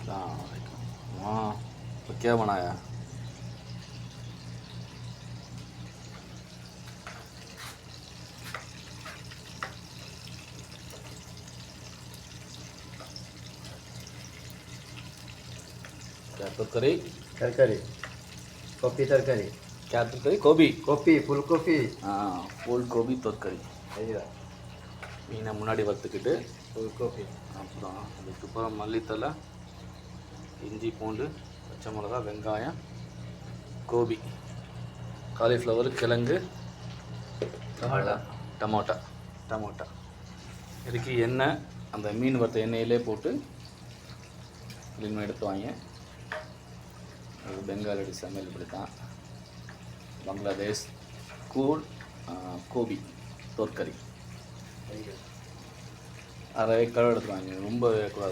हाँ तो क्या बनाया? क्या तरकारी? तरकारी कॉफी तरकारी क्या तरकारी? கோபி. कॉफी फुल कॉफी ஃபுல் கோபி தோற்கறி. ஐயா மீனை முன்னாடி வறுத்துக்கிட்டு फुल कॉफी அப்புறம் அதுக்கப்புறம் மல்லித்தலை, இஞ்சி பூண்டு, பச்சை மிளகா, வெங்காயம், கோபி, காலிஃப்ளவர், கிழங்கு, டமோட்டா இதுக்கு எண்ணெய் அந்த மீன் வறுத்த எண்ணெயிலே போட்டு க்ளீன் பண்ணி எடுத்து வாங்க. அது பெங்காலி சமையல் இப்படி தான். பங்களாதேஷ் கூல் கோபி தோற்கறி அரை கலர் எடுத்து வாங்க, ரொம்ப கூடாது.